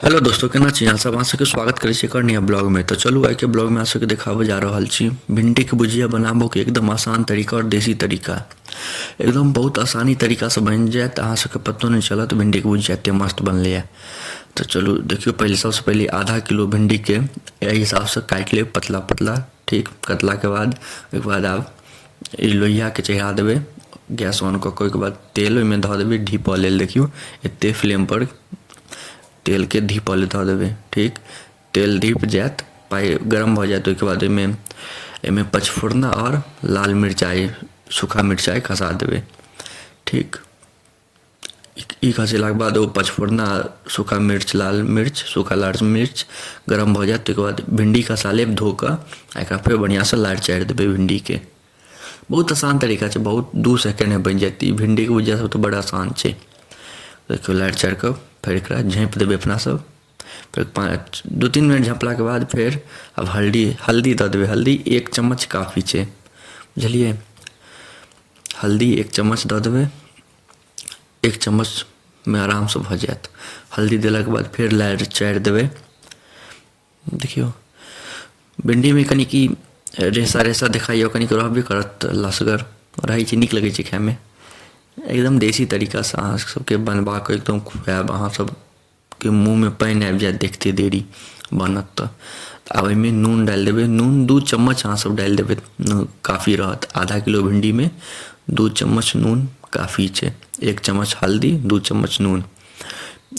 Hello दोस्तों, केना छी अहाँ सब? अहाँ सबके स्वागत करै छी एक नया ब्लॉग में। तो चलू आइ के ब्लॉग में अहाँ सबके देखाबऽ जा रहल छी भिंडी के भुजिया बनाबो के एकदम आसान तरीका और देसी तरीका। एकदम बहुत आसानी तरीका से बन जायत, अहाँ सबके पतो नहीं चलत भिंडी के भुजिया एते मस्त बनले है। तो चलू देखियो, पहले सबसे पहले आधा किलो भिंडी के एहि हिसाब से काट लेब पतला पतला। ठीक कटला के बाद आप लोहिया के चढ़ा देवे, गैस ऑन कऽ के बाद तेल में धऽ देवे ढीपऽ लेल। देखियो एते फ्लेम पर तेल के धीपऽ ले धऽ देवे। ठीक तेल धीप जायत, पाइ गरम भऽ जायत, ओहिके बाद एहिमे पचफोरना और लाल मिरचाई सूखा मिरचाई खसा देवे। ठीक ई खसेलाके बाद ओ पचफोरना सूखा मिर्च लाल मिर्च सूखा लाल मिर्च गरम भऽ जायत, ओहिके बाद भिंडी खसा लेब धो कऽ, एकरा फेर बढ़िआँसँ लारि चारि देबै भिंडी के। बहुत आसान तरीका छै, बहुत 2 सेकेंड में बन जायत। ई भिंडी के भुजिया सब तो बड़ा आसान छै। देखियो लारि चारि कऽ फिर एकरा झाँपि देबै अपना सब। फिर 2-3 मिनट झाँपला के बाद फिर अब हल्दी दऽ देबै। हल्दी 1 चम्मच काफ़ी छै, बुझलिए। हल्दी 1 चम्मच दऽ देबै, 1 चम्मच में आराम से भऽ जायत। हल्दी देलाके बाद फिर लारि चारि देबै। देखियो भिंडी में कनी की रेसा देखाइए, कनी रहबे करत, लसगर रहै छै, नीक लगै छै खाय में। एकदम देसी तरीका से अहाँ सबके बनबा के एकदम खुआब, अहाँ सबके मुँह में पानि आबि जायत देखते देरी बनत। तो आब एहिमे नून डालि देबै। नून 2 चम्मच अहाँ सब डालि देबै, काफ़ी रहत। आधा किलो भिंडी में 2 चम्मच नून काफ़ी छै। 1 चम्मच हल्दी 2 चम्मच नून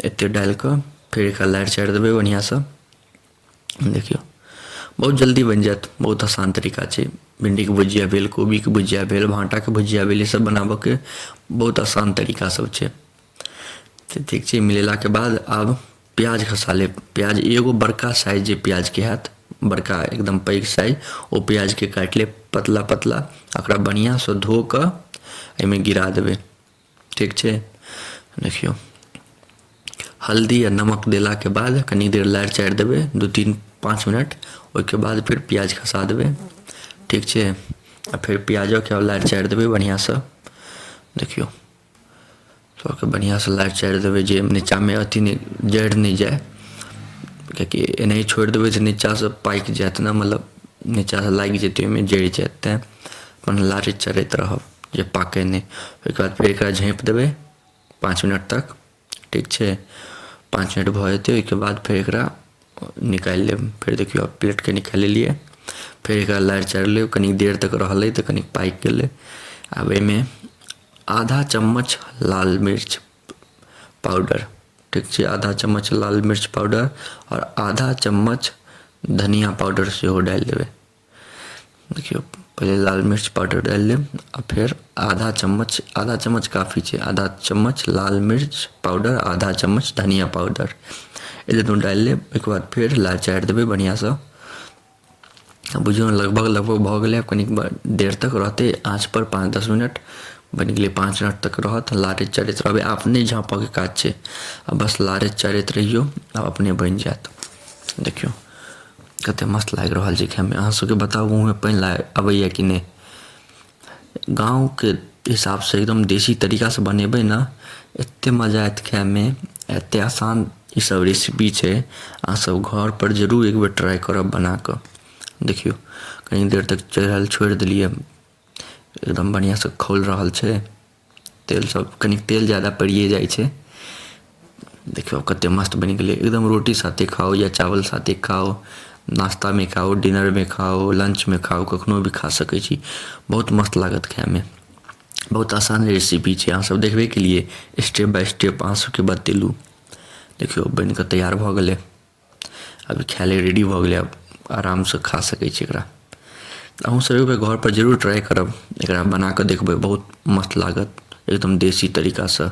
एते डालि कऽ फिर एकरा लारि चारि देबै बढ़िआँ से। देखियो बहुत जल्दी बन जायत, बहुत आसान तरीका छै। भिंडी के भुजिया भेल, कोबी के भुजिया भेल, भाँटा के भुजिया भेल, ये सब बनाबऽ के बहुत आसान तरीका सब छै। ठीक छै, मिलेला के बाद आब प्याज खसा लेब। प्याज एगो बड़का साइज जे प्याज के हैत, बड़का एकदम पैघ साइज, ओ प्याज के काटि लेब पतला पतला। एकरा बढ़िआँ से धो कऽ एहिमे गिरा देबै। ठीक छै, देखियो हल्दी आ नमक देला के बाद कनी देर लारि चारि देबै, 2-3-5 मिनट। ओहिके बाद फिर प्याज खसा देबै। ठीक छै, आ फिर प्याजो के लारि चारि देबै बढ़िआँ से। देखियो सबके बढ़िआँ से लारि चारि देबै, जे नीचा में अथी नहीं जरि नहीं जाए, किएकि एनाही छोड़ि देबै तऽ नीचा से पाकि जायत ना, मतलब नीचा से लागि जेतै, ओहिमे जरि जायत। तेँ अपन लारि चरैत रहब जे पाकै नहीं। ओहिके बाद फिर एकरा झाँपि देबै 5 मिनट तक। ठीक छै, 5 मिनट भऽ जेतै, ओहिके बाद फिर एकरा निकालि लेब। फिर देखियो प्लेट के निकालि लियै, फिर एकरा लारि चारि लेब। कनी देर तक रहलै तऽ कनी पाकि गेलै। आब एहिमे आधा चम्मच लाल मिर्च पाउडर, ठीक छै, आधा चम्मच लाल मिर्च पाउडर और आधा चम्मच धनिया पाउडर सेहो डालि देबै। देखियो पहले लाल मिर्च पाउडर डालि लेब, आ फिर आधा चम्मच काफ़ी छै, आधा चम्मच लाल मिर्च पाउडर, आधा चम्मच धनिया पाउडर, ये दुनू डालि लेब। ओहिके बाद फिर लारि चारि देबै बढ़िआँ से। बुझियौ लगभग भऽ गेलै। कनिक देर तक रहतै आँच पर, 5-10 मिनट बनि गेलै। 5 मिनट तक रहत, लारैत चारैत रहबै। आप नहीं झाँपऽ के काज छै, बस लारैत चारैत रहियो, आब अपने बनि जायत। देखियो कते मस्त लागि रहल छै खाय में। अहाँ सबके बताउ मुँह में पानि अबैया कि नहीं? गाँव के हिसाब से एकदम देसी तरीका से बनेबै ना, एते मजा आयत खाय में। एते आसान ई सब रेसिपी छै, अहाँ सब घर पर जरूर एक बेर ट्राई करब बना कऽ। देखियो कनी देर तक चढ़ल छोड़ि देलिए, एकदम बढ़िया से खौल रहल छै तेल सब। कनी तेल ज़्यादा पड़िए जाइ छै। देखियो कते मस्त बनि गेलै। एकदम रोटी साथे खाओ या चावल साथे खाओ, नाश्ता में खाओ, डिनर में खाओ, लंच में खाओ, कखनो भी खा सकै छी। बहुत मस्त लागत खाय में। बहुत आसान रेसिपी छै, अहाँ सब देखबे के लिए स्टेप बाय स्टेप अहाँ सबके बतेलू। देखियो बनि कऽ तैयार भऽ गेलै, अभी खाय लेल रेडी भऽ गेलै। अब आराम से खा सकै छी एकरा। अहूँ सब एक बेर घर पर जरूर ट्राई करब, एकरा बना कऽ देखबै, बहुत मस्त लागत एकदम देसी तरीका से।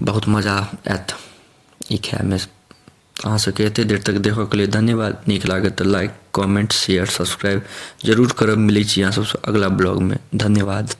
बहुत मजा आयत ई खाय में। अहाँ सबके एते देर तक देखऽ के लिए धन्यवाद। नीक लागत तऽ लाइक कमेंट शेयर सब्सक्राइब जरूर करब। मिलै छी अहाँ सबसँ अगला ब्लॉग में। धन्यवाद।